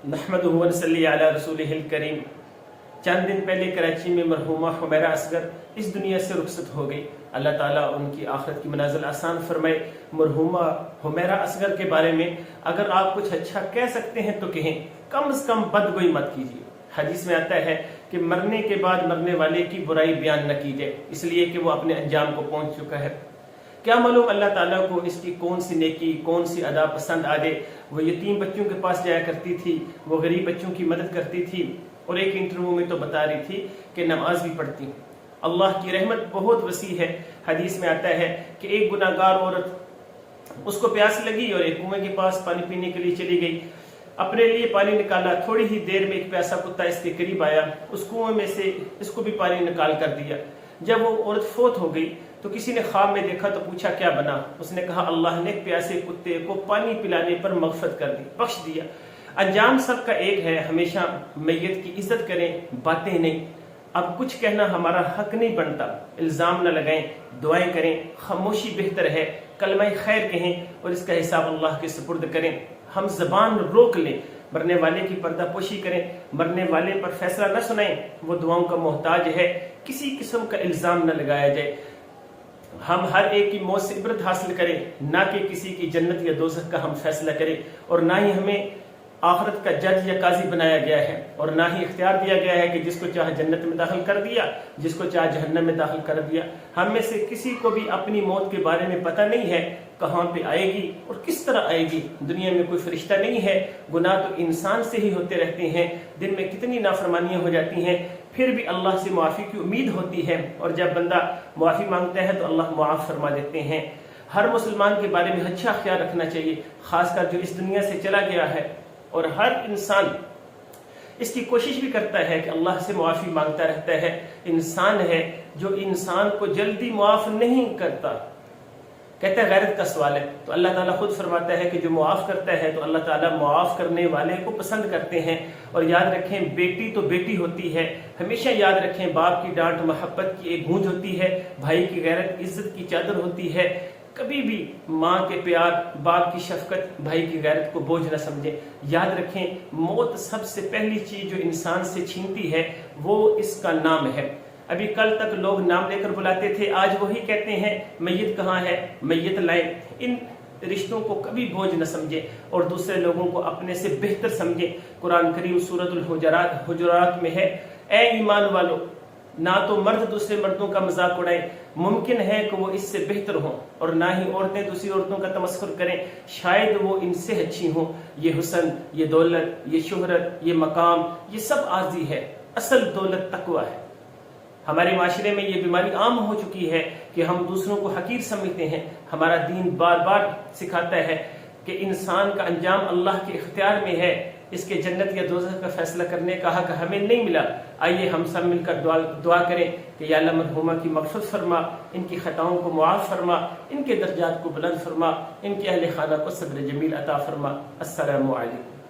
نحمدہ و نصلی علی رسولہ الکریم۔ چند دن پہلے کراچی میں مرحومہ حمیرہ اصغر اس دنیا سے رخصت ہو گئی۔ اللہ تعالیٰ ان کی آخرت کی منازل آسان فرمائے۔ مرحومہ حمیرہ اصغر کے بارے میں اگر آپ کچھ اچھا کہہ سکتے ہیں تو کہیں، کم از کم بدگوئی مت کیجیے۔ حدیث میں آتا ہے کہ مرنے کے بعد مرنے والے کی برائی بیان نہ کیجیے، اس لیے کہ وہ اپنے انجام کو پہنچ چکا ہے۔ کیا معلوم اللہ تعالیٰ کو اس کی کون سی نیکی، کون سی ادا پسند آ جائے۔ وہ یتیم بچوں کے پاس جایا کرتی تھی، وہ غریب بچوں کی مدد کرتی تھی، اور ایک انٹرویو میں تو بتا رہی تھی کہ نماز بھی پڑھتی۔ اللہ کی رحمت بہت وسیع ہے۔ حدیث میں آتا ہے کہ ایک گناہ گار عورت، اس کو پیاس لگی اور ایک کنویں کے پاس پانی پینے کے لیے چلی گئی، اپنے لیے پانی نکالا۔ تھوڑی ہی دیر میں ایک پیاسا کتا اس کے قریب آیا، اس کنویں میں سے اس کو بھی پانی نکال کر دیا۔ جب وہ عورت فوت ہو گئی تو کسی نے خواب میں دیکھا تو پوچھا کیا بنا؟ اس نے کہا اللہ نے پیاسے کتے کو پانی پلانے پر مغفرت کر دی، بخش دیا۔ انجام سب کا ایک ہے، ہمیشہ میت کی عزت کریں، باتیں نہیں۔ اب کچھ کہنا ہمارا حق نہیں بنتا، الزام نہ لگائیں، دعائیں کریں، خاموشی بہتر ہے، کلمہ خیر کہیں اور اس کا حساب اللہ کے سپرد کریں۔ ہم زبان روک لیں، مرنے والے کی پردہ پوشی کریں، مرنے والے پر فیصلہ نہ سنائیں، وہ دعاؤں کا محتاج ہے، کسی قسم کا الزام نہ لگایا جائے۔ ہم ہر ایک کی موت سے عبرت حاصل کریں، نہ کہ کسی کی جنت یا دوزخ کا ہم فیصلہ کریں، اور نہ ہی ہمیں آخرت کا جج یا قاضی بنایا گیا ہے، اور نہ ہی اختیار دیا گیا ہے کہ جس کو چاہے جنت میں داخل کر دیا، جس کو چاہے جہنم میں داخل کر دیا۔ ہم میں سے کسی کو بھی اپنی موت کے بارے میں پتہ نہیں ہے، کہاں پہ آئے گی اور کس طرح آئے گی۔ دنیا میں کوئی فرشتہ نہیں ہے، گناہ تو انسان سے ہی ہوتے رہتے ہیں، دن میں کتنی نافرمانیاں ہو جاتی ہیں، پھر بھی اللہ سے معافی کی امید ہوتی ہے، اور جب بندہ معافی مانگتا ہے تو اللہ معاف فرما دیتے ہیں۔ ہر مسلمان کے بارے میں اچھا خیال رکھنا چاہیے، خاص کر جو اس دنیا سے چلا گیا ہے، اور ہر انسان اس کی کوشش بھی کرتا ہے کہ اللہ سے معافی مانگتا رہتا ہے۔ انسان ہے جو انسان کو جلدی معاف نہیں کرتا، کہتا ہے غیرت کا سوال ہے، تو اللہ تعالیٰ خود فرماتا ہے کہ جو معاف کرتا ہے تو اللہ تعالیٰ معاف کرنے والے کو پسند کرتے ہیں۔ اور یاد رکھیں بیٹی تو بیٹی ہوتی ہے، ہمیشہ یاد رکھیں باپ کی ڈانٹ محبت کی ایک گونج ہوتی ہے، بھائی کی غیرت عزت کی چادر ہوتی ہے۔ کبھی بھی ماں کے پیار، باپ کی شفقت، بھائی کی غیرت کو بوجھ نہ سمجھیں۔ یاد رکھیں موت سب سے پہلی چیز جو انسان سے چھینتی ہے وہ اس کا نام ہے۔ ابھی کل تک لوگ نام لے کر بلاتے تھے، آج وہی کہتے ہیں میت کہاں ہے، میت لائیں۔ ان رشتوں کو کبھی بوجھ نہ سمجھیں اور دوسرے لوگوں کو اپنے سے بہتر سمجھیں۔ قرآن کریم سورۃ الحجرات میں ہے، اے ایمان والو، نہ تو مرد دوسرے مردوں کا مذاق اڑائیں، ممکن ہے کہ وہ اس سے بہتر ہوں، اور نہ ہی عورتیں دوسری عورتوں کا تمسخر کریں، شاید وہ ان سے اچھی ہوں۔ یہ حسن، یہ دولت، یہ شہرت، یہ مقام، یہ سب عارضی ہے، اصل دولت تقویٰ ہے۔ ہمارے معاشرے میں یہ بیماری عام ہو چکی ہے کہ ہم دوسروں کو حقیر سمجھتے ہیں۔ ہمارا دین بار بار سکھاتا ہے کہ انسان کا انجام اللہ کے اختیار میں ہے، اس کے جنت یا دوزخ کا فیصلہ کرنے کا حق ہمیں نہیں ملا۔ آئیے ہم سب مل کر دعا کریں کہ یا اللہ مرحومہ کی مغفرت فرما، ان کی خطاؤں کو معاف فرما، ان کے درجات کو بلند فرما، ان کے اہل خانہ کو صبر جمیل عطا فرما۔ السلام علیکم۔